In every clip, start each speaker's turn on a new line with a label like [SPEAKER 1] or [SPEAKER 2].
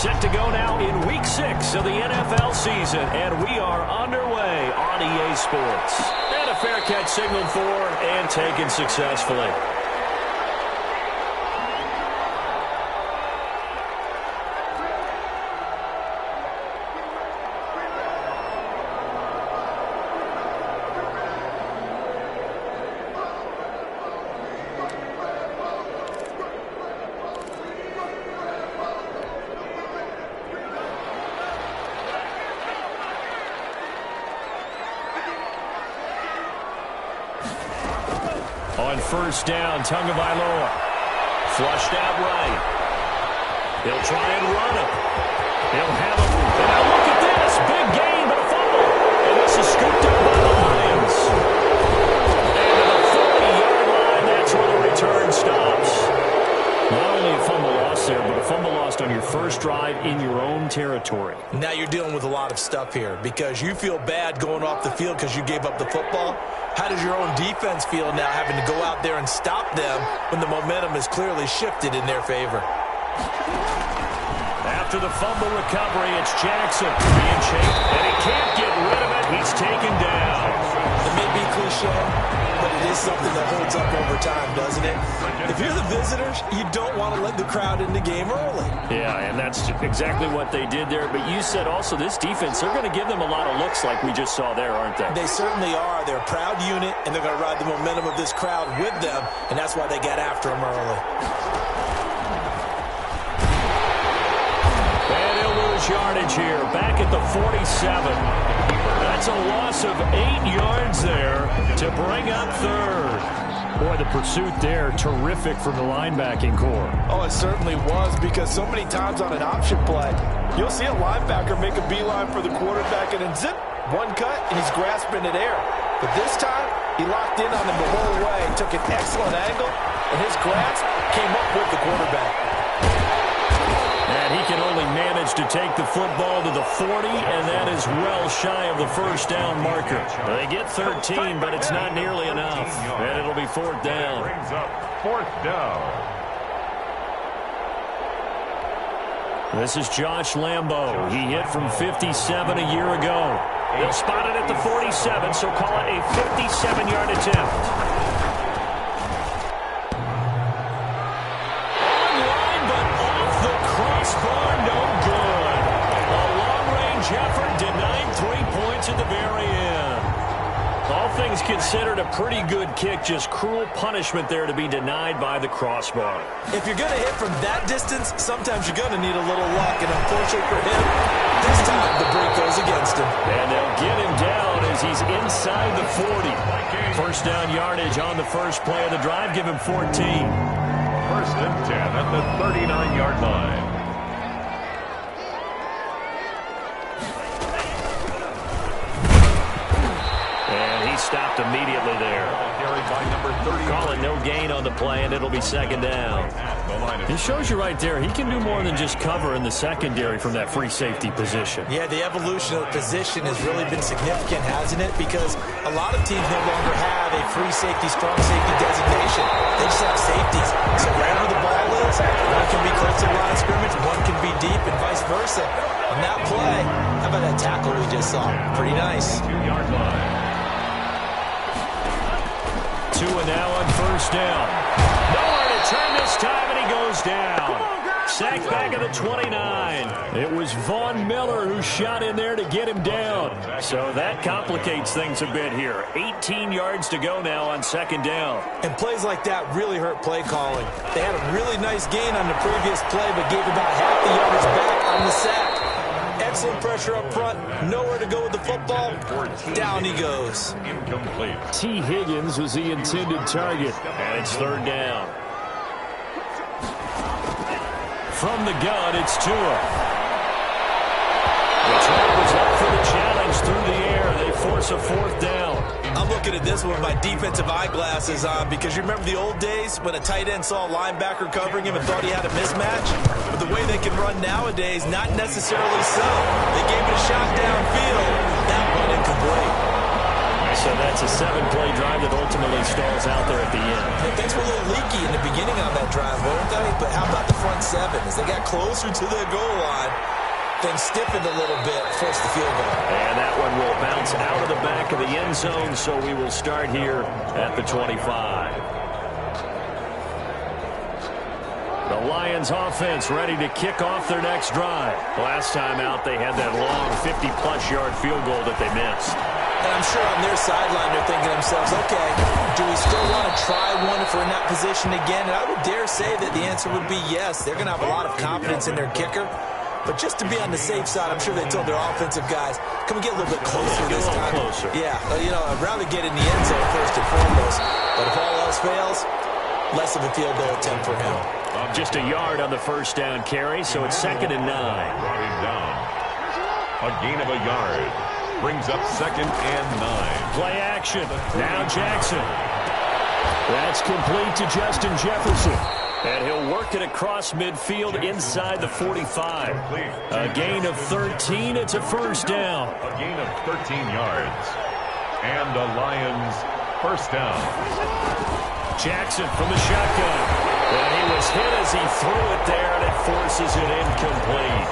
[SPEAKER 1] Set to go now in Week 6 of the NFL season, and we are underway on EA Sports. And a fair catch signaled for and taken successfully. On first down, Tagovailoa. Flushed out right. He'll try and run him. He'll have him. And now look at this. Big gain, but a fumble. And this is scooped up by the Lions. And to the 40-yard line, that's where the return stops. Not only a fumble lost there, but a fumble lost on your first drive in your own territory.
[SPEAKER 2] Now you're dealing with a lot of stuff here because you feel bad going off the field because you gave up the football. How does your own defense feel now having to go out there and stop them when the momentum is clearly shifted in their favor?
[SPEAKER 1] After the fumble recovery, it's Jackson being chased, and he can't get rid of it. He's taken down.
[SPEAKER 2] It may be cliche, but it is something that holds up over time, doesn't it? If you're the visitors, you don't want to let the crowd in the game early.
[SPEAKER 1] Yeah, and that's exactly what they did there. But you said also this defense, they're going to give them a lot of looks like we just saw there, aren't they?
[SPEAKER 2] They certainly are. They're a proud unit, and they're going to ride the momentum of this crowd with them, and that's why they got after them early.
[SPEAKER 1] And he'll lose yardage here, back at the 47. That's a loss of 8 yards there to bring up third. Boy, the pursuit there, terrific from the linebacking core.
[SPEAKER 2] Oh, it certainly was, because so many times on an option play, you'll see a linebacker make a beeline for the quarterback and then zip, one cut, and he's grasping at air. But this time, he locked in on him the whole way, took an excellent angle, and his grasp came up with the quarterback.
[SPEAKER 1] And he can only manage to take the football to the 40, and that is well shy of the first down marker. They get 13, but it's not nearly enough. And it'll be fourth down.
[SPEAKER 3] Brings up fourth down.
[SPEAKER 1] This is Josh Lambo. He hit from 57 a year ago. They'll spot it at the 47, so call it a 57-yard attempt. At the very end. All things considered, a pretty good kick. Just cruel punishment there to be denied by the crossbar.
[SPEAKER 2] If you're going to hit from that distance, sometimes you're going to need a little luck. And unfortunately for him, this time the break goes against him.
[SPEAKER 1] And they'll get him down as he's inside the 40. First down yardage on the first play of the drive. Give him 14.
[SPEAKER 3] First and 10 at the 39-yard line.
[SPEAKER 1] Stopped immediately there. Call it no gain on the play, and it'll be second down. It shows you right there, he can do more than just cover in the secondary from that free safety position.
[SPEAKER 2] Yeah, the evolution of the position has really been significant, hasn't it? Because a lot of teams no longer have a free safety, strong safety designation. They just have safeties. So wherever the ball is, one can be close to the line of scrimmage, one can be deep, and vice versa. On that play, how about that tackle we just saw? Pretty nice.
[SPEAKER 3] 2-yard line.
[SPEAKER 1] And now on first down. Nowhere to turn this time, and he goes down. Sacked back at the 29. It was Von Miller who shot in there to get him down. So that complicates things a bit here. 18 yards to go now on second down.
[SPEAKER 2] And plays like that really hurt play calling. They had a really nice gain on the previous play, but gave about half the yards back on the sack. Excellent pressure up front. Nowhere to go with the football. Down he goes.
[SPEAKER 3] Incomplete.
[SPEAKER 1] T. Higgins was the intended target. And it's third down. From the gun, it's Tua. The try was up for the challenge through the air. They force a fourth down.
[SPEAKER 2] I'm looking at this with my defensive eyeglasses on because you remember the old days when a tight end saw a linebacker covering him and thought he had a mismatch? But the way they can run nowadays, not necessarily so. They gave it a shot downfield. That one incomplete.
[SPEAKER 1] So that's a 7-play drive that ultimately stalls out there at the end.
[SPEAKER 2] Things were a little leaky in the beginning on that drive, weren't they? But how about the front 7. As they got closer to the goal line, things stiffened a little bit, forced the field goal.
[SPEAKER 1] And that one will bounce out of the back of the end zone, so we will start here at the 25. The Lions offense ready to kick off their next drive. Last time out, they had that long 50-plus yard field goal that they missed.
[SPEAKER 2] And I'm sure on their sideline they're thinking to themselves, okay, do we still want to try one if we're in that position again? And I would dare say that the answer would be yes. They're going to have a lot of confidence in their kicker. But just to be on the safe side, I'm sure they told their offensive guys, can we get a little bit closer this time?
[SPEAKER 1] Closer.
[SPEAKER 2] Yeah, I'd rather get in the end zone first and foremost. But if all else fails, less of a field goal attempt for him.
[SPEAKER 1] Just a yard on the first down carry, so it's 2nd and 9.
[SPEAKER 3] Brought him down. A gain of a yard. Brings up 2nd and 9.
[SPEAKER 1] Play action. Now Jackson. That's complete to Justin Jefferson. And he'll work it across midfield inside the 45. A gain of 13. It's a first down.
[SPEAKER 3] A gain of 13 yards. And the Lions first down.
[SPEAKER 1] Jackson from the shotgun. And he was hit as he threw it there, and it forces it incomplete.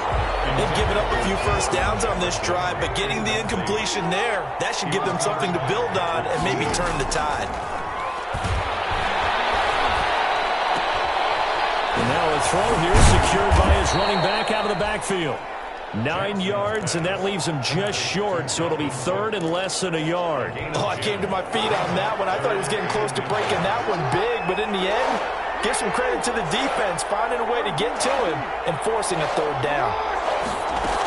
[SPEAKER 2] They've given up a few first downs on this drive, but getting the incompletion there, that should give them something to build on and maybe turn the tide.
[SPEAKER 1] And now a throw here secured by his running back out of the backfield. 9 yards, and that leaves him just short, so it'll be 3rd and less than a yard.
[SPEAKER 2] Oh, I came to my feet on that one. I thought he was getting close to breaking that one big, but in the end, give some credit to the defense, finding a way to get to him and forcing a 3rd down.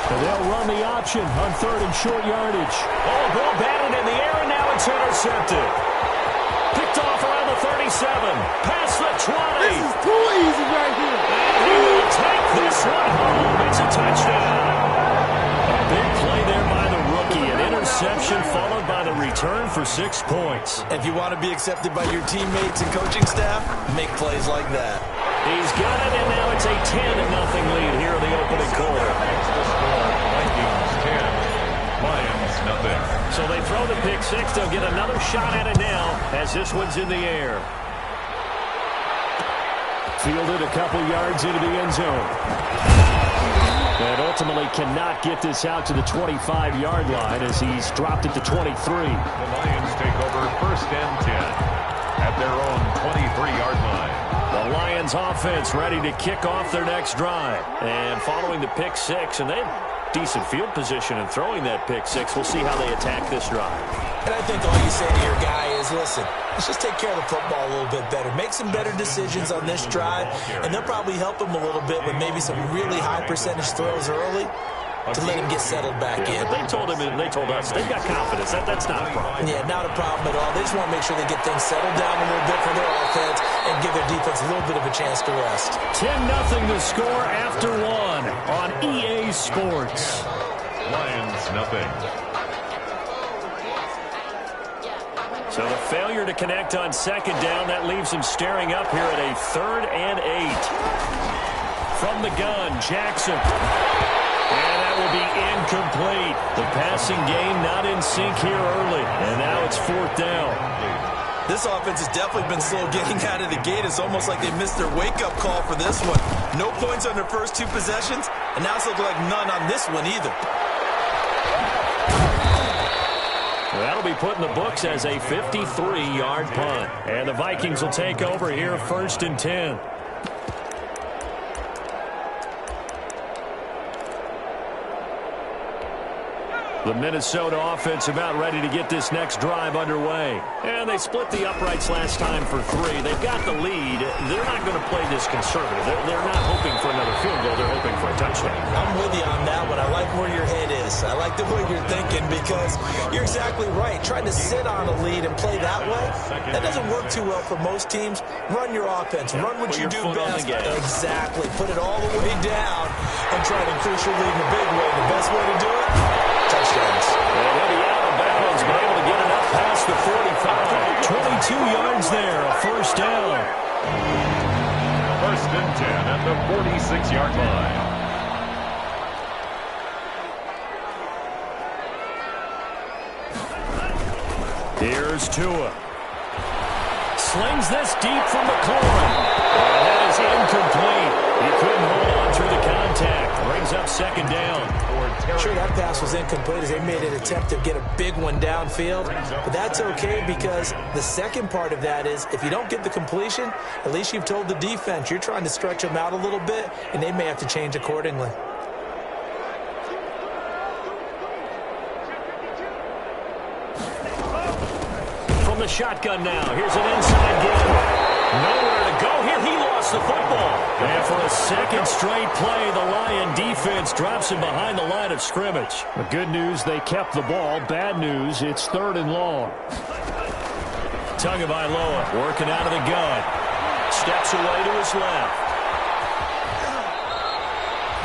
[SPEAKER 1] And they'll run the option on 3rd and short yardage. Oh, ball batted in the air, and now it's intercepted. Picked off around the 37, past the 20.
[SPEAKER 4] This is too easy right here.
[SPEAKER 1] And he will take this one home. It's a touchdown. A big play there by the rookie. An interception followed by the return for 6 points.
[SPEAKER 2] If you want to be accepted by your teammates and coaching staff, make plays like that.
[SPEAKER 1] He's got it, and now it's a 10-0 lead here in the opening quarter.
[SPEAKER 3] Vikings 10, Lions nothing.
[SPEAKER 1] So they throw the pick six. They'll get another shot at it now as this one's in the air. Fielded a couple yards into the end zone. And ultimately cannot get this out to the 25-yard line as he's dropped it to 23.
[SPEAKER 3] The Lions take over 1st and 10 at their own 23-yard line.
[SPEAKER 1] The Lions offense ready to kick off their next drive. And following the pick six, and they have decent field position in throwing that pick six. We'll see how they attack this drive.
[SPEAKER 2] And I think all you say to your guy is, listen, let's just take care of the football a little bit better. Make some better decisions on this drive, and they'll probably help him a little bit with maybe some really high percentage throws early to let him get settled back in.
[SPEAKER 1] But they told him, and they told us, they've got confidence. That's not a problem.
[SPEAKER 2] Yeah, not a problem at all. They just want to make sure they get things settled down a little bit for their offense and give their defense a little bit of a chance to rest.
[SPEAKER 1] 10-0 the score after one on EA Sports.
[SPEAKER 3] Lions nothing.
[SPEAKER 1] So the failure to connect on 2nd down, that leaves him staring up here at a 3rd and 8. From the gun, Jackson. And that will be incomplete. The passing game not in sync here early. And now it's 4th down.
[SPEAKER 2] This offense has definitely been slow getting out of the gate. It's almost like they missed their wake-up call for this one. No points on their first 2 possessions, and now it's looking like none on this one either.
[SPEAKER 1] That'll be put in the books as a 53-yard punt. And the Vikings will take over here 1st and 10. The Minnesota offense about ready to get this next drive underway. And they split the uprights last time for 3. They've got the lead. They're not going to play this conservative. They're not hoping for another field goal. They're hoping for a touchdown.
[SPEAKER 2] I'm with you on that one. I like where your head is. I like the way you're thinking because you're exactly right. Trying to sit on a lead and play that way, that doesn't work too well for most teams. Run your offense. Run what you do best. Exactly. Put it all the way down and try to increase your lead in a big way. The best way to do it, touchdowns.
[SPEAKER 1] And he'll be out of bounds, but able to get it up past the 45. 22 yards there, a 1st down.
[SPEAKER 3] 1st and 10 at the 46-yard line.
[SPEAKER 1] Here's Tua. Slings this deep from McLaurin. And that is incomplete. He couldn't second down.
[SPEAKER 2] Sure, that pass was incomplete as they made an attempt to get a big one downfield. But that's okay because the second part of that is if you don't get the completion, at least you've told the defense you're trying to stretch them out a little bit, and they may have to change accordingly.
[SPEAKER 1] From the shotgun now, here's an inside give. Nowhere to go here. He lost the football. And for a second straight play, the Lion defense drops him behind the line of scrimmage. The good news, they kept the ball. Bad news, it's 3rd and long. Tagovailoa working out of the gun. Steps away to his left.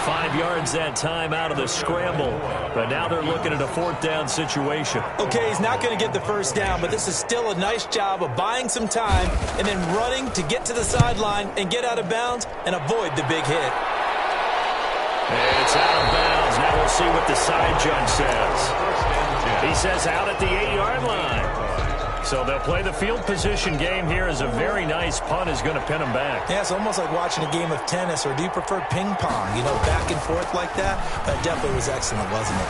[SPEAKER 1] 5 yards that time out of the scramble. But now they're looking at a 4th down situation.
[SPEAKER 2] Okay, he's not going to get the first down, but this is still a nice job of buying some time and then running to get to the sideline and get out of bounds and avoid the big hit.
[SPEAKER 1] And it's out of bounds. Now we'll see what the side judge says. He says out at the 8-yard line. So they'll play the field position game here as a very nice punt is going to pin them back.
[SPEAKER 2] Yeah, it's almost like watching a game of tennis, or do you prefer ping pong? You know, back and forth like that? That definitely was excellent, wasn't it?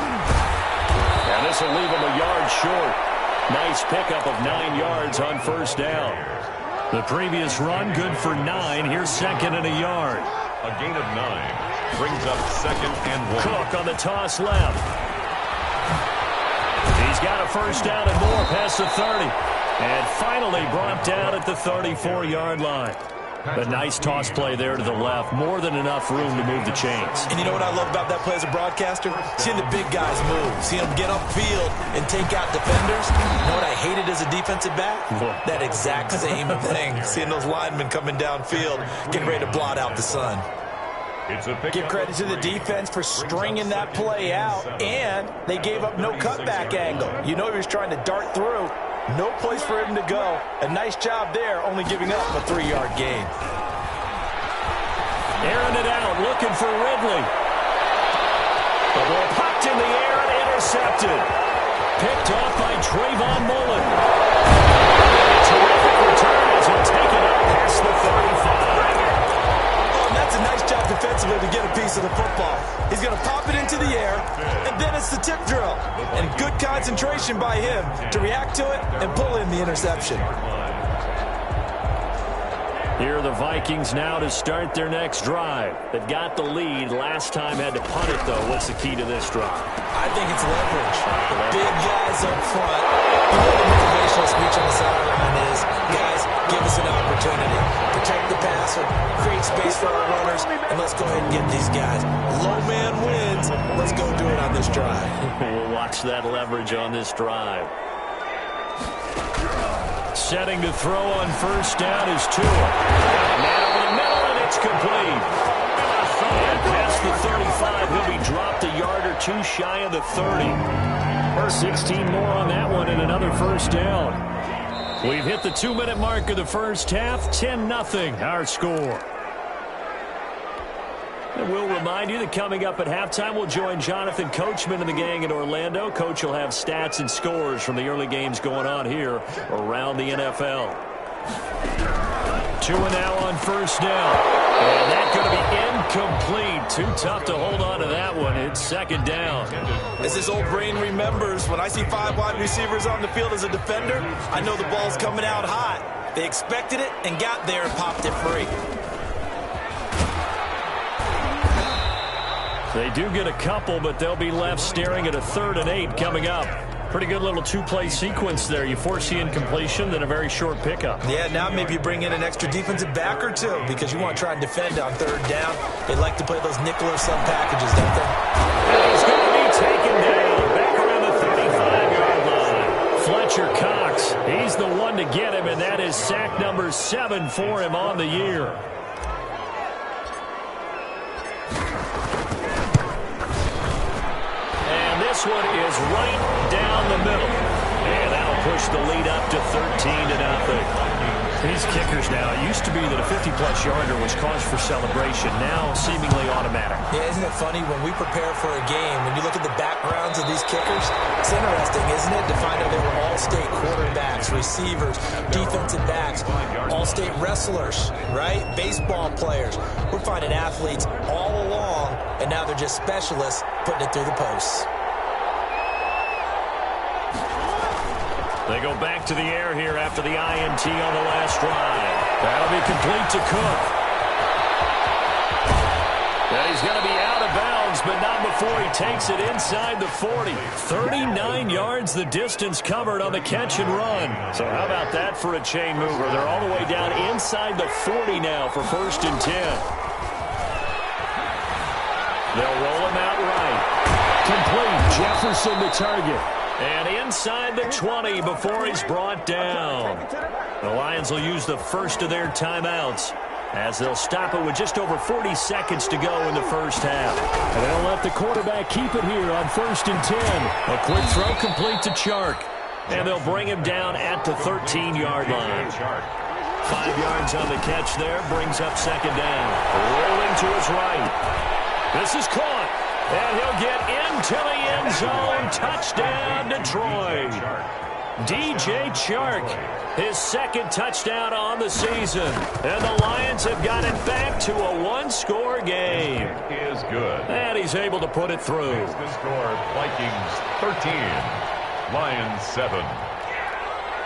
[SPEAKER 1] And this will leave them a yard short. Nice pickup of 9 yards on first down. The previous run, good for 9. Here's 2nd and a yard.
[SPEAKER 3] A gain of 9 brings up 2nd and 1.
[SPEAKER 1] Cook on the toss left. He's got a first down and more past the 30. And finally brought down at the 34-yard line. A nice toss play there to the left. More than enough room to move the chains.
[SPEAKER 2] And you know what I love about that play as a broadcaster? Seeing the big guys move. Seeing them get upfield and take out defenders. You know what I hated as a defensive back? That exact same thing. Seeing those linemen coming downfield, getting ready to blot out the sun. Give credit to the defense for stringing that play out, and they gave up no cutback angle. You know he was trying to dart through. No place for him to go. A nice job there, only giving up a 3-yard gain.
[SPEAKER 1] Airing it out, looking for Ridley. The ball popped in the air and intercepted. Picked off by Trayvon Mullen. Terrific return as he'll take it up past the 35.
[SPEAKER 2] That's a nice job defensively to get a piece of the football. He's going to pop it into the air, and then it's the tip drill. And good concentration by him to react to it and pull in the interception.
[SPEAKER 1] Here are the Vikings now to start their next drive. They've got the lead. Last time had to punt it, though. What's the key to this drive?
[SPEAKER 2] I think it's leverage. Big guys up front. You know the motivational speech on the sideline is, guys, give us an opportunity. Protect the passer, create space for our runners, and let's go ahead and get these guys. Low man wins. Let's go do it on this drive.
[SPEAKER 1] We'll watch that leverage on this drive. Setting to throw on first down is Tua. Man over the middle, and it's complete. And past the 35, he'll be dropped a yard or two shy of the 30. 16 more on that one and another first down. We've hit the 2-minute mark of the first half. 10-0 our score. And we'll remind you that coming up at halftime, we'll join Jonathan Coachman and the gang in Orlando. Coach will have stats and scores from the early games going on here around the NFL. Tua now on first down. And that's going to be incomplete. Too tough to hold on to that one. It's 2nd down.
[SPEAKER 2] As his old brain remembers, when I see 5 wide receivers on the field as a defender, I know the ball's coming out hot. They expected it and got there and popped it free.
[SPEAKER 1] They do get a couple, but they'll be left staring at a 3rd and 8 coming up. Pretty good little 2-play sequence there. You force the incompletion, then a very short pickup.
[SPEAKER 2] Yeah, now maybe you bring in an extra defensive back or two because you want to try and defend on 3rd down. They like to play those nickel or sub packages, don't they?
[SPEAKER 1] And he's going to be taken down back around the 35-yard line. Fletcher Cox, he's the one to get him, and that is sack number 7 for him on the year. This one is right down the middle. And that'll push the lead up to 13-0. These kickers now, it used to be that a 50-plus yarder was cause for celebration. Now, seemingly automatic.
[SPEAKER 2] Yeah, isn't it funny? When we prepare for a game, when you look at the backgrounds of these kickers, it's interesting, isn't it, to find out they were all-state quarterbacks, receivers, defensive backs, all-state wrestlers, right? Baseball players. We're finding athletes all along, and now they're just specialists putting it through the posts.
[SPEAKER 1] They go back to the air here after the INT on the last drive. That'll be complete to Cook. And he's going to be out of bounds, but not before he takes it inside the 40. 39 yards the distance covered on the catch and run. So how about that for a chain mover? They're all the way down inside the 40 now for 1st and 10. They'll roll him out right. Complete. Jefferson the target. And inside the 20 before he's brought down. The Lions will use the first of their timeouts as they'll stop it with just over 40 seconds to go in the first half. And they'll let the quarterback keep it here on 1st and 10. A quick throw complete to Chark. And they'll bring him down at the 13-yard line. 5 yards on the catch there, brings up 2nd down. Rolling to his right. This is caught. And he'll get into the end zone. Touchdown, Detroit. DJ Chark, his 2nd touchdown on the season. And the Lions have got it back to a one-score game.
[SPEAKER 3] It is good.
[SPEAKER 1] And he's able to put it through.
[SPEAKER 3] Here's the score, Vikings 13, Lions 7.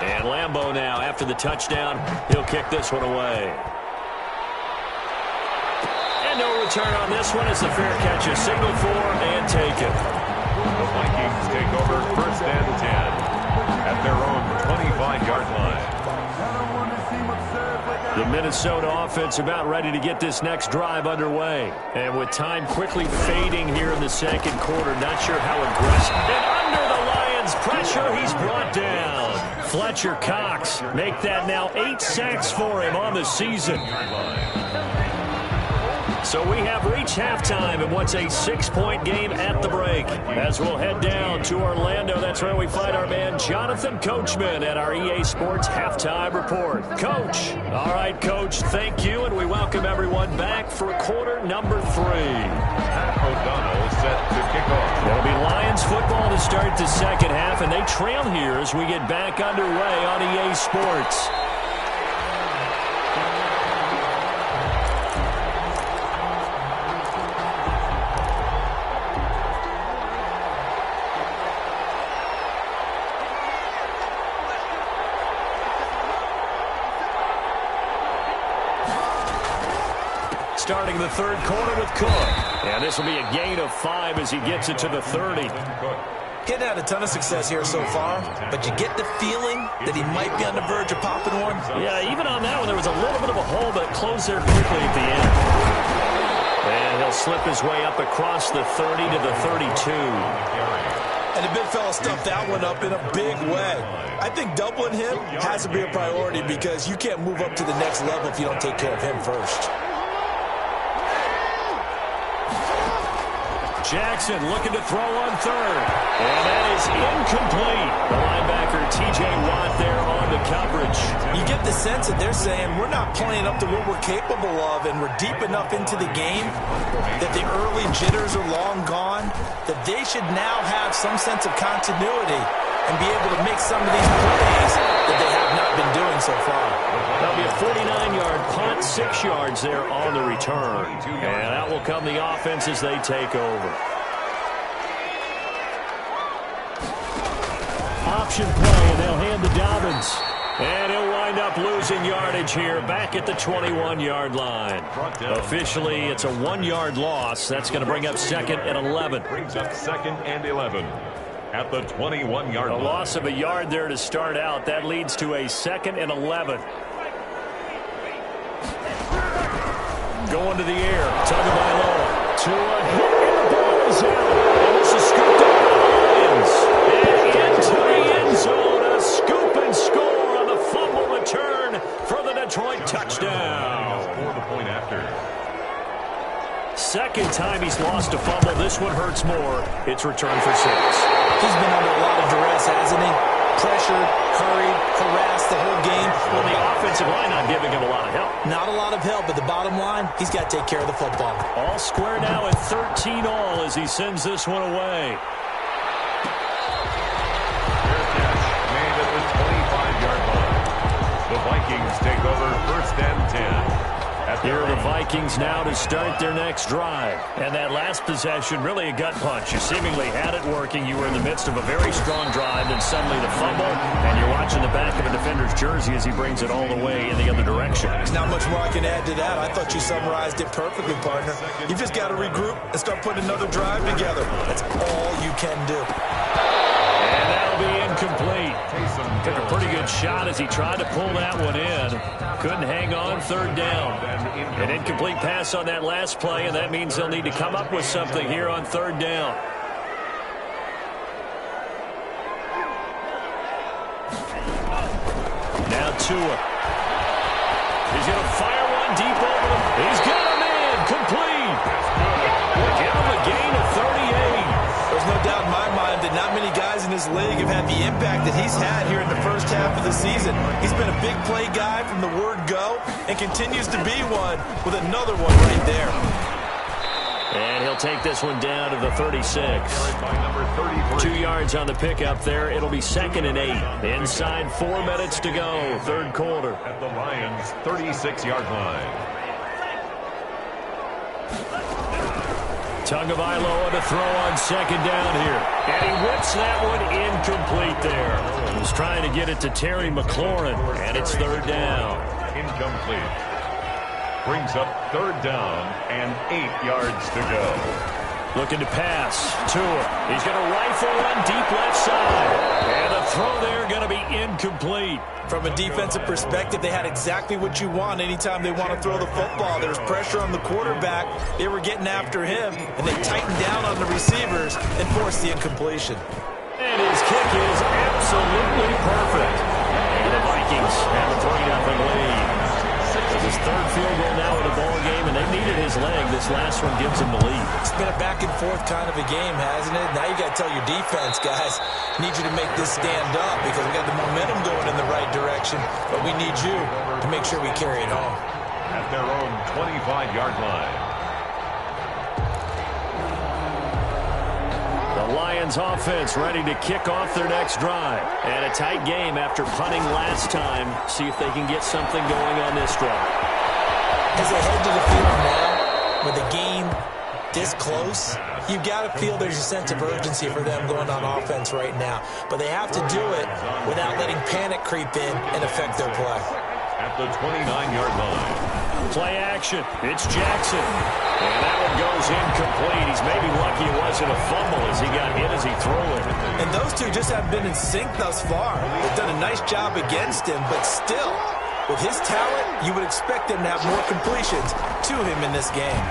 [SPEAKER 1] And Lambeau now, after the touchdown, he'll kick this one away. No return on this one as the fair catch is signaled for and taken.
[SPEAKER 3] The Vikings take over 1st and 10 at their own 25-yard line.
[SPEAKER 1] The Minnesota offense about ready to get this next drive underway. And with time quickly fading here in the 2nd quarter, not sure how aggressive. And under the Lions' pressure, he's brought down. Fletcher Cox make that now 8 sacks for him on the season. So we have reached halftime in what's a 6-point game at the break. As we'll head down to Orlando, that's where we find our man Jonathan Coachman at our EA Sports Halftime Report. Coach. All right, Coach, thank you, and we welcome everyone back for quarter number 3.
[SPEAKER 3] Pat O'Donnell set to kick off.
[SPEAKER 1] It'll be Lions football to start the 2nd half, and they trail here as we get back underway on EA Sports. Starting the 3rd quarter with Cook. And this will be a gain of 5 as he gets it to the 30.
[SPEAKER 2] Getting had a ton of success here so far, but you get the feeling that he might be on the verge of popping one.
[SPEAKER 1] Yeah, even on that one, there was a little bit of a hole, but it closed there quickly at the end. And he'll slip his way up across the 30 to the 32.
[SPEAKER 2] And the big fella stuffed that one up in a big way. I think doubling him has to be a priority because you can't move up to the next level if you don't take care of him first.
[SPEAKER 1] Jackson looking to throw on 3rd. And that is incomplete. The linebacker, T.J. Watt, there on the coverage.
[SPEAKER 2] You get the sense that they're saying we're not playing up to what we're capable of, and we're deep enough into the game that the early jitters are long gone, that they should now have some sense of continuity and be able to make some of these plays that they have not been doing so far.
[SPEAKER 1] That'll be a 49-yard punt, 6 yards there on the return. And out will come the offense as they take over. Option play, and they'll hand to Dobbins. And he'll wind up losing yardage here back at the 21-yard line. Officially, it's a 1-yard loss. That's going to bring up 2nd and 11.
[SPEAKER 3] Brings up 2nd and 11. At the 21-yard line.
[SPEAKER 1] A loss of a yard there to start out. That leads to a 2nd and 11. Going to the air. Tagovailoa to a hit, and the ball is out. And this is scooped up by the Lions. And into the end zone. A scoop and score on the fumble return for the Detroit touchdown.
[SPEAKER 3] For the point after.
[SPEAKER 1] 2nd time he's lost a fumble. This one hurts more. It's returned for 6.
[SPEAKER 2] He's been under a lot of duress, hasn't he? pressured, hurried, harassed the whole game.
[SPEAKER 1] Well, the offensive line not giving him a lot of help.
[SPEAKER 2] Not a lot of help, but the bottom line, he's got to take care of the football.
[SPEAKER 1] All square now at 13 all as he sends this one away.
[SPEAKER 3] Made at the 25-yard line. The Vikings take over 1st and 10.
[SPEAKER 1] Here are the Vikings now to start their next drive. And that last possession, really a gut punch. You seemingly had it working. You were in the midst of a very strong drive, then suddenly the fumble, and you're watching the back of a defender's jersey as he brings it all the way in the other direction.
[SPEAKER 2] There's not much more I can add to that. I thought you summarized it perfectly, partner. You just got to regroup and start putting another drive together. That's all you can do.
[SPEAKER 1] And that'll be incomplete. Took a pretty good shot as he tried to pull that one in. Couldn't hang on 3rd down. An incomplete pass on that last play, and that means they'll need to come up with something here on 3rd down. Now Tua. He's going to fire one deep over him. He's got him in. Complete. Give him a gain of 38.
[SPEAKER 2] There's no doubt in my mind that not many guys in this league have had the impact that he's had here in the first half of the season. He's been a big play guy from the word go and continues to be one with another one right there.
[SPEAKER 1] And he'll take this one down to the 36. 2 yards on the pickup there. It'll be 2nd and 8. Inside 4 minutes to go, 3rd quarter.
[SPEAKER 3] At the Lions' 36-yard line.
[SPEAKER 1] Tagovailoa to throw on 2nd down here. And he whips that one incomplete there. He was trying to get it to Terry McLaurin, and it's 3rd down.
[SPEAKER 3] Incomplete. Brings up 3rd down and 8 yards to go.
[SPEAKER 1] Looking to pass. Tua. He's going to rifle one deep left side. And the throw there going to be incomplete.
[SPEAKER 2] From a defensive perspective, they had exactly what you want anytime they want to throw the football. There was pressure on the quarterback. They were getting after him, and they tightened down on the receivers and forced the incompletion.
[SPEAKER 1] And his kick is absolutely perfect. And the Vikings have a 3-0 lead. It's his 3rd field goal now in the ball game, and they needed his leg. This last one gives him the lead.
[SPEAKER 2] It's been a back-and-forth kind of a game, hasn't it? Now you got to tell your defense, guys, need you to make this stand up because we got the momentum going in the right direction, but we need you to make sure we carry it home.
[SPEAKER 3] At their own 25-yard line.
[SPEAKER 1] The Lions offense ready to kick off their next drive. And a tight game after punting last time. See if they can get something going on this drive.
[SPEAKER 2] As they head to the field now, with the game this close, you've got to feel there's a sense of urgency for them going on offense right now. But they have to do it without letting panic creep in and affect their play.
[SPEAKER 3] At the 29-yard line.
[SPEAKER 1] Play action. It's Jackson. And that one goes incomplete. He's maybe lucky it wasn't a fumble as he got hit as he threw it.
[SPEAKER 2] And those two just haven't been in sync thus far. They've done a nice job against him, but still, with his talent, you would expect him to have more completions to him in this game.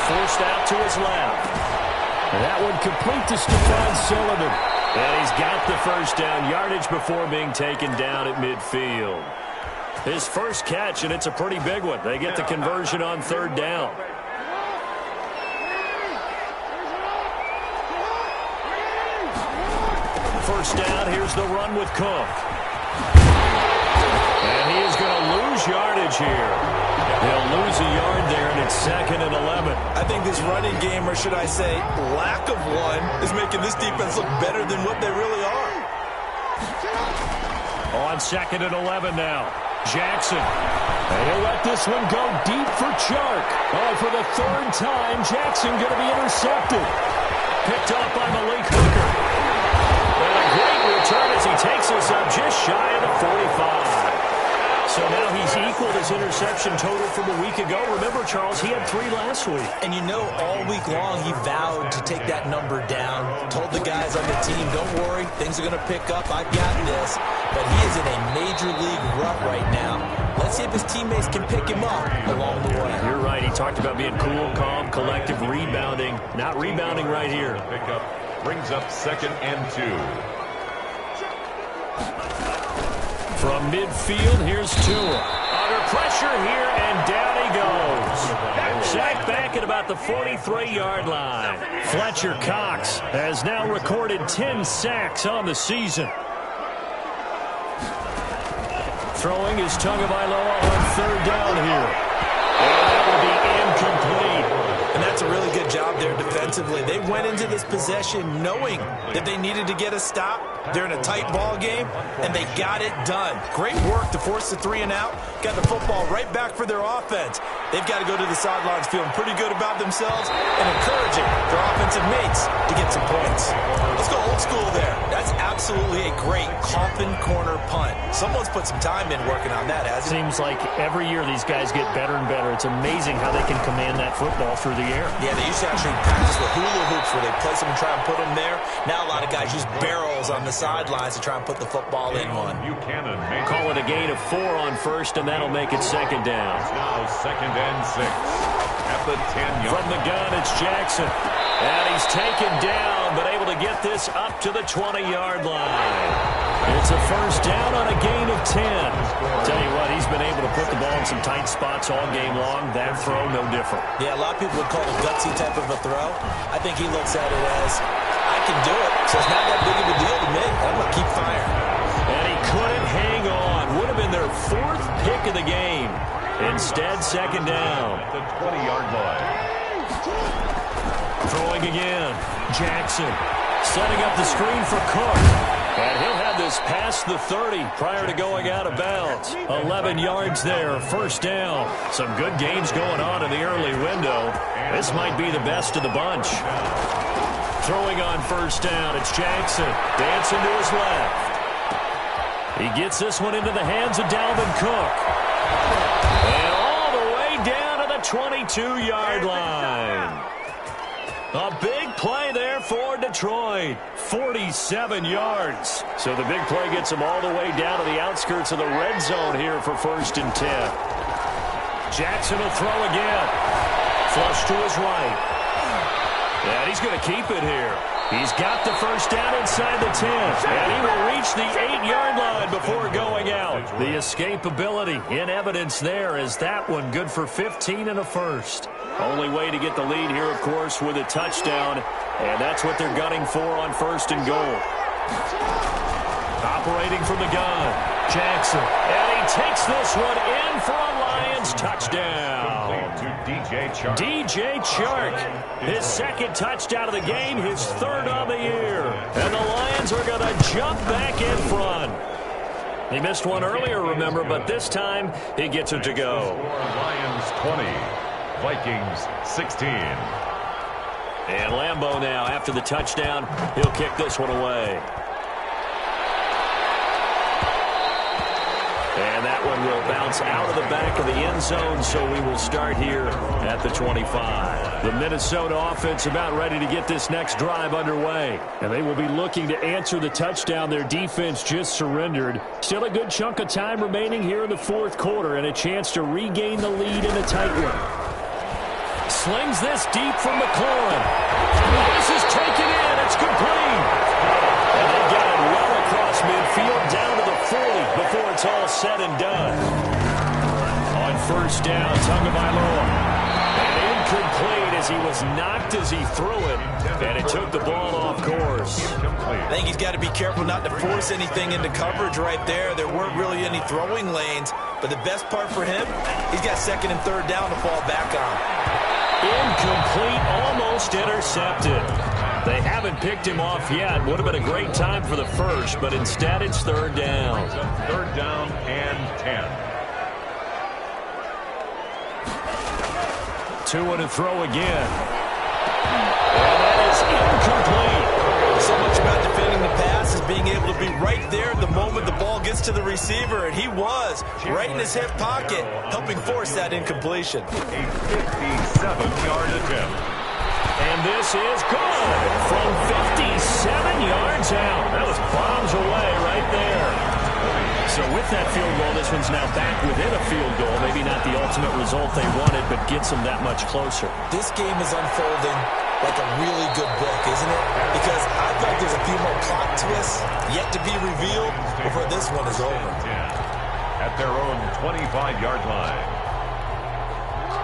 [SPEAKER 1] Forced out to his left. And that one complete to Stephon Sullivan. And he's got the 1st down yardage before being taken down at midfield. His first catch, and it's a pretty big one. They get the conversion on 3rd down. First down, here's the run with Cook. And he is going to lose yardage here. He'll lose a yard there, and it's 2nd and 11.
[SPEAKER 2] I think this running game, or should I say lack of one, is making this defense look better than what they really are.
[SPEAKER 1] On 2nd and 11 now. Jackson. And he'll let this one go deep for Chark. Oh, for the 3rd time, Jackson going to be intercepted. Picked up by Malik Hooker. And a great return as he takes us up just shy of the 45. So now he's equaled his interception total from a week ago. Remember, Charles, he had 3 last week.
[SPEAKER 2] And you know, all week long he vowed to take that number down. Told the guys on the team, don't worry, things are going to pick up. I've got this. But he is in a major league rut right now. Let's see if his teammates can pick him up along the way.
[SPEAKER 1] You're right. He talked about being cool, calm, collective, rebounding. Not rebounding right here.
[SPEAKER 3] Pickup brings up 2nd and 2.
[SPEAKER 1] From midfield, here's Tua. Under pressure here, and down he goes. Sacked back at about the 43-yard line. Fletcher Cox has now recorded 10 sacks on the season. Throwing is Tagovailoa on third down here. And that will be incomplete.
[SPEAKER 2] And that's a really good job there defensively. They went into this possession knowing that they needed to get a stop. They're in a tight ball game, and they got it done. Great work to force the 3 and out. Got the football right back for their offense. They've got to go to the sidelines feeling pretty good about themselves and encouraging their offensive mates to get some points. Let's go old school there. That's absolutely a great coffin corner punt. Someone's put some time in working on that, hasn't it?
[SPEAKER 1] Seems like every year these guys get better and better. It's amazing how they can command that football through the air.
[SPEAKER 2] Yeah, they used to actually practice with hula hoops where they place them and try and put them there. Now a lot of guys use barrels on the sidelines to try and put the football in one.
[SPEAKER 1] Call it a gain of 4 on first, and that'll make it second down.
[SPEAKER 3] Now 2nd and 6 at the 10-yard.
[SPEAKER 1] From the gun, it's Jackson. And he's taken down, but able to get this up to the 20-yard line. It's a first down on a gain of 10. Tell you what, he's been able to put the ball in some tight spots all game long. That throw, no different.
[SPEAKER 2] Yeah, a lot of people would call it a gutsy type of a throw. I think he looks at it as, I can do it, so it's not that big of a deal to me. I'm going to keep firing.
[SPEAKER 1] And he couldn't hang on. Would have been their 4th pick of the game. Instead, second down.
[SPEAKER 3] At the 20-yard line.
[SPEAKER 1] Throwing again. Jackson setting up the screen for Cook. And he'll have this past the 30 prior to going out of bounds. 11 yards there, first down. Some good games going on in the early window. This might be the best of the bunch. Throwing on first down, it's Jackson. Dancing to his left. He gets this one into the hands of Dalvin Cook. And all the way down to the 22-yard line. A big play there for Detroit. 47 yards. So the big play gets them all the way down to the outskirts of the red zone here for 1st and 10. Jackson will throw again. Flush to his right. And he's going to keep it here. He's got the first down inside the 10. And he will reach the 8-yard line before going out. The escapability in evidence there as that one good for 15 and a first. Only way to get the lead here, of course, with a touchdown. And that's what they're gunning for on 1st and goal. Operating from the gun, Jackson. And he takes this one in for a Lions touchdown. DJ Chark, his 2nd touchdown of the game, his 3rd on the year. And the Lions are going to jump back in front. He missed one earlier, remember, but this time he gets it to go.
[SPEAKER 3] Lions 20, Vikings 16.
[SPEAKER 1] And Lambeau now, after the touchdown, he'll kick this one away. And that one will bounce out of the back of the end zone, so we will start here at the 25. The Minnesota offense about ready to get this next drive underway. And they will be looking to answer the touchdown their defense just surrendered. Still a good chunk of time remaining here in the 4th quarter and a chance to regain the lead in a tight one. Slings this deep from McLaurin. This is taken in. It's complete. And they get it well across midfield down to the 40 before it's all said and done. On first down, Tagovailoa. And incomplete as he was knocked as he threw it. And it took the ball off course.
[SPEAKER 2] I think he's got to be careful not to force anything into coverage right there. There weren't really any throwing lanes. But the best part for him, he's got 2nd and 3rd down to fall back on.
[SPEAKER 1] Incomplete, almost intercepted. They haven't picked him off yet. Would have been a great time for the first, but instead it's 3rd down.
[SPEAKER 3] 3rd down and 10.
[SPEAKER 1] 2 and a throw again. And that is incomplete.
[SPEAKER 2] So much about defending the pass is being able to be right there the moment the ball gets to the receiver, and he was right in his hip pocket, helping force that incompletion.
[SPEAKER 3] A 57-yard attempt.
[SPEAKER 1] And this is good from 57 yards out. That was bombs away right there. So with that field goal, this one's now back within a field goal. Maybe not the ultimate result they wanted, but gets them that much closer.
[SPEAKER 2] This game is unfolding like a really good book, isn't it? Because I feel like there's a few more plot twists yet to be revealed before this one is over.
[SPEAKER 3] At their own 25-yard line.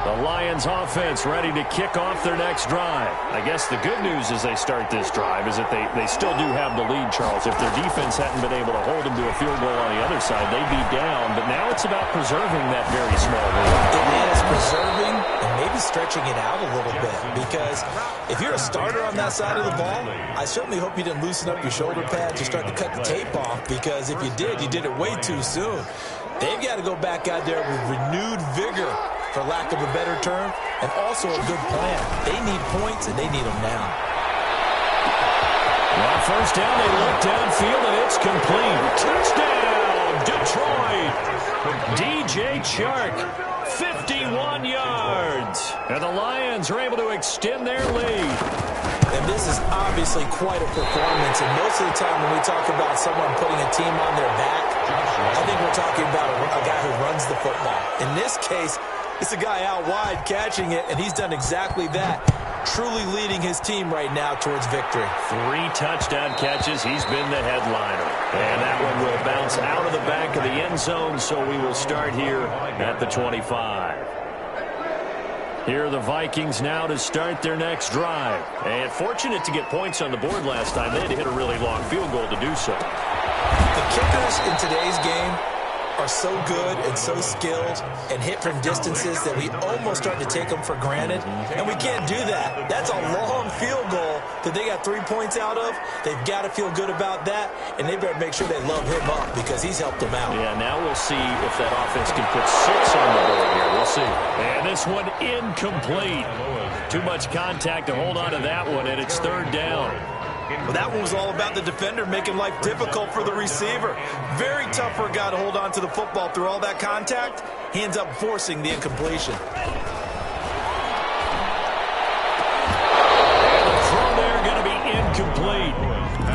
[SPEAKER 1] The Lions offense ready to kick off their next drive. I guess the good news as they start this drive is that they still do have the lead, Charles. If their defense hadn't been able to hold them to a field goal on the other side, they'd be down. But now it's about preserving that very small lead.
[SPEAKER 2] It is preserving and maybe stretching it out a little bit. Because if you're a starter on that side of the ball, I certainly hope you didn't loosen up your shoulder pads or start to cut the tape off. Because if you did it way too soon. They've got to go back out there with renewed vigor, for lack of a better term, and also a good plan. They need points, and they need them now.
[SPEAKER 1] On first down, they look downfield, and it's complete. Touchdown, Detroit! DJ Chark, 51 yards. And the Lions are able to extend their lead.
[SPEAKER 2] And this is obviously quite a performance. And most of the time when we talk about someone putting a team on their back, I think we're talking about a guy who runs the football. In this case, it's a guy out wide catching it, and he's done exactly that, truly leading his team right now towards victory.
[SPEAKER 1] 3 touchdown catches. He's been the headliner. And that one will bounce out of the back of the end zone, so we will start here at the 25. Here are the Vikings now to start their next drive. And fortunate to get points on the board last time. They had to hit a really long field goal to do so.
[SPEAKER 2] The kickers in today's game are so good and so skilled and hit from distances that we almost start to take them for granted. And we can't do that. That's a long field goal that they got 3 points out of. They've got to feel good about that, and they better make sure they love him up because he's helped them out.
[SPEAKER 1] Yeah, now we'll see if that offense can put 6 on the board here. We'll see. And this one incomplete. Too much contact to hold on to that one, and it's 3rd down.
[SPEAKER 2] Well, that one was all about the defender making life difficult for the receiver. Very tough for a guy to hold on to the football through all that contact. He ends up forcing the incompletion.
[SPEAKER 1] And the throw there going to be incomplete.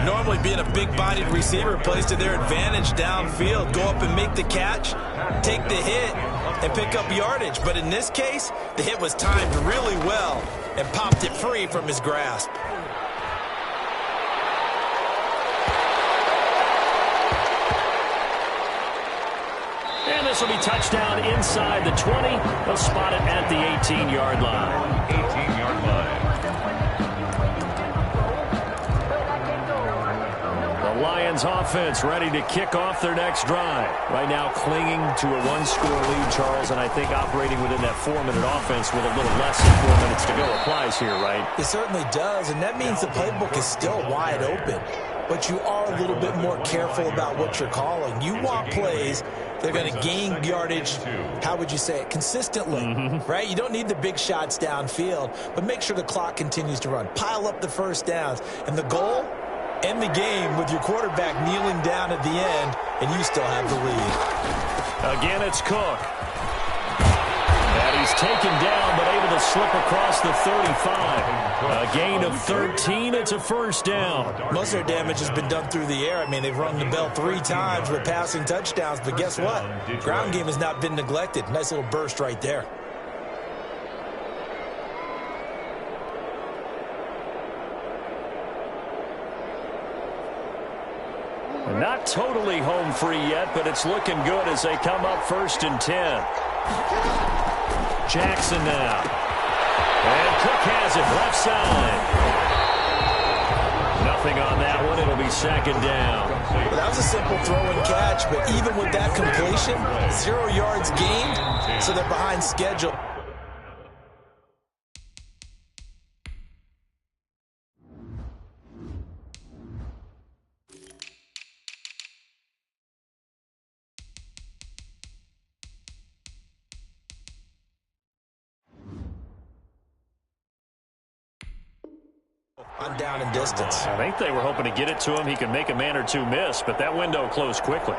[SPEAKER 2] Normally being a big-bodied receiver plays to their advantage downfield. Go up and make the catch, take the hit, and pick up yardage. But in this case, the hit was timed really well and popped it free from his grasp.
[SPEAKER 1] And this will be touchdown inside the 20. They'll spot it at the 18-yard line.
[SPEAKER 3] 18-yard line.
[SPEAKER 1] The Lions offense ready to kick off their next drive. Right now clinging to a 1-score lead, Charles, and I think operating within that 4-minute offense with a little less than 4 minutes to go applies here, right?
[SPEAKER 2] It certainly does, and that means the playbook is still wide open. But you are a little bit more careful about what you're calling. You want plays they're going to gain yardage, how would you say it, consistently, right? You don't need the big shots downfield, but make sure the clock continues to run. Pile up the first downs. And the goal, end the game with your quarterback kneeling down at the end, and you still have the lead.
[SPEAKER 1] Again, it's Cook. And he's taken down, but able to slip across the 35. A gain of 13. It's a 1st down.
[SPEAKER 2] Most of their damage has been done through the air. I mean, they've rung the bell 3 times with passing touchdowns. But guess what? Ground game has not been neglected. Nice little burst right there.
[SPEAKER 1] Not totally home free yet, but it's looking good as they come up 1st and 10. Jackson now. And Cook has it left side. Nothing on that one. It'll be 2nd down.
[SPEAKER 2] Well, that was a simple throw and catch, but even with that completion, 0 yards gained, so they're behind schedule. On down and distance.
[SPEAKER 1] I think they were hoping to get it to him. He can make a man or two miss, but that window closed quickly.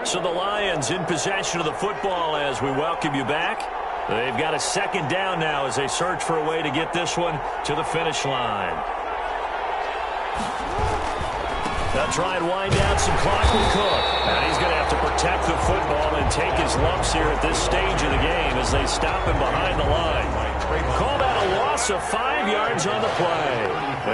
[SPEAKER 1] So the Lions in possession of the football as we welcome you back. They've got a 2nd down now as they search for a way to get this one to the finish line. They'll try and wind down some clock with Cook. And he's going to have to protect the football and take his lumps here at this stage of the game as they stop him behind the line. Call that a loss of 5 yards on the play.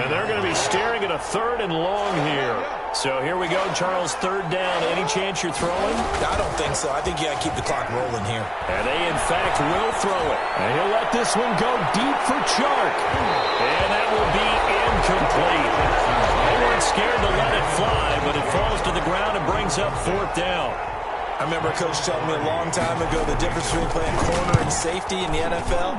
[SPEAKER 1] And they're going to be staring at a 3rd and long here. So here we go, Charles, 3rd down. Any chance you're throwing?
[SPEAKER 2] I don't think so. I think you got to keep the clock rolling here.
[SPEAKER 1] And they, in fact, will throw it. And he'll let this one go deep for Chark. And that will be incomplete. They weren't scared to let it fly, but it falls to the ground and brings up 4th down.
[SPEAKER 2] I remember Coach telling me a long time ago the difference between playing corner and safety in the NFL.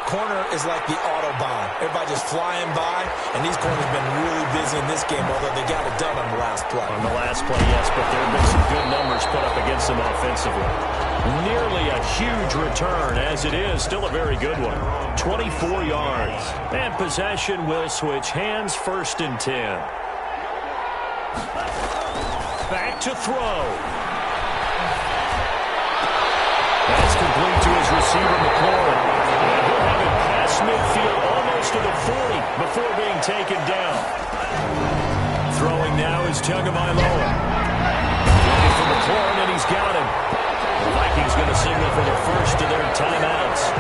[SPEAKER 2] Corner is like the Autobahn. Everybody just flying by, and these corners have been really busy in this game, although they got it done on the last play.
[SPEAKER 1] On the last play, yes, but there have been some good numbers put up against them offensively. Nearly a huge return, as it is. Still a very good one. 24 yards. And possession will switch hands, 1st and 10. Back to throw. That's complete to his receiver, McLaurin. And he'll have it past midfield, almost to the 40, before being taken down. Throwing now is Tagovailoa. Looking for McLaurin, and he's got him. The Vikings going to signal for the first of their timeouts,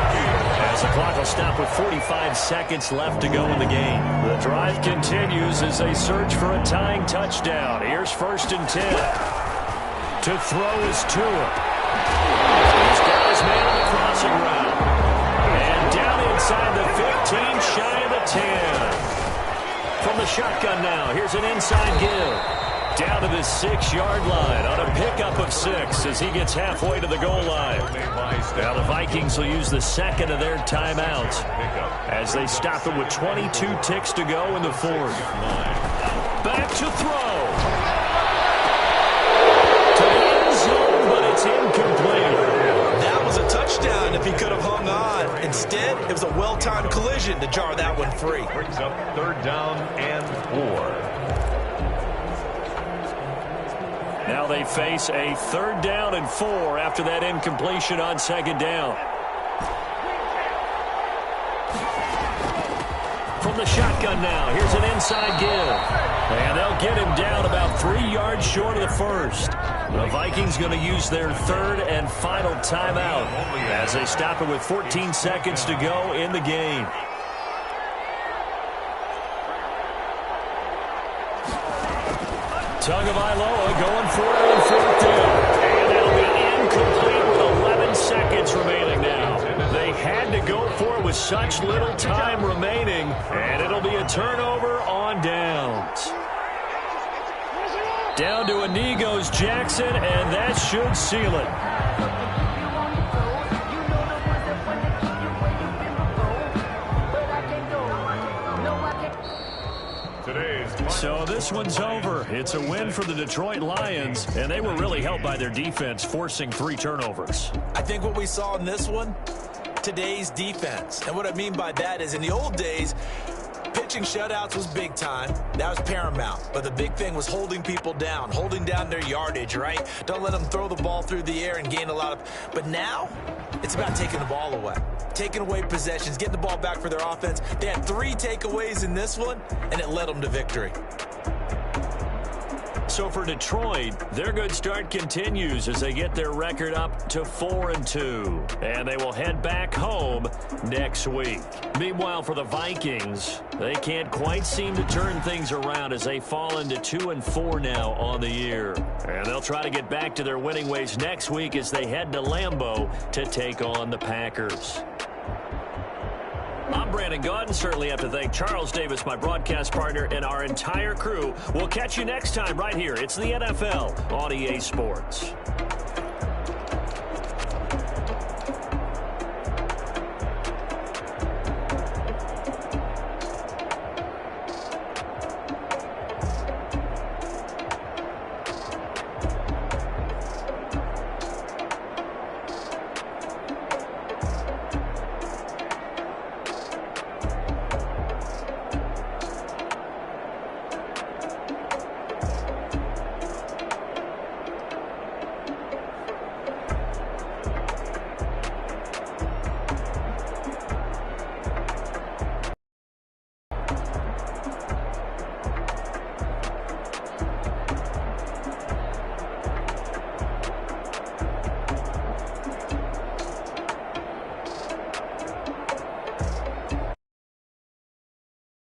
[SPEAKER 1] as the clock will stop with 45 seconds left to go in the game. The drive continues as they search for a tying touchdown. Here's 1st and 10. To throw is Tua. He's got his man on the crossing route. And down inside the 15, shy of the 10. From the shotgun now, here's an inside give. Down to the 6-yard line on a pickup of 6 as he gets halfway to the goal line. Now the Vikings will use the 2nd of their timeouts as they stop it with 22 ticks to go in the 4th. Back to throw. To the end zone, but it's incomplete.
[SPEAKER 2] That was a touchdown if he could have hung on. Instead, it was a well-timed collision to jar that one free.
[SPEAKER 3] Brings up 3rd down and 4.
[SPEAKER 1] Now they face a 3rd down and 4 after that incompletion on 2nd down. From the shotgun now, here's an inside give. And they'll get him down about 3 yards short of the 1st. The Vikings going to use their 3rd and final timeout as they stop it with 14 seconds to go in the game. Tagovailoa going for it on 4th down. And that'll be incomplete with 11 seconds remaining now. They had to go for it with such little time remaining, and it'll be a turnover on downs. Down to a knee goes Jackson, and that should seal it. So this one's over. It's a win for the Detroit Lions, and they were really helped by their defense, forcing 3 turnovers.
[SPEAKER 2] I think what we saw in this one, today's defense. And what I mean by that is in the old days, pitching shutouts was big time. That was paramount. But the big thing was holding people down, holding down their yardage, right? Don't let them throw the ball through the air and gain a lot of... But now, it's about taking the ball away. Taking away possessions, getting the ball back for their offense. They had 3 takeaways in this one, and it led them to victory.
[SPEAKER 1] So for Detroit, their good start continues as they get their record up to 4-2. And they will head back home next week. Meanwhile, for the Vikings, they can't quite seem to turn things around as they fall into 2-4 now on the year. And they'll try to get back to their winning ways next week as they head to Lambeau to take on the Packers. I'm Brandon Gaudin. Certainly have to thank Charles Davis, my broadcast partner, and our entire crew. We'll catch you next time right here. It's the NFL on EA Sports.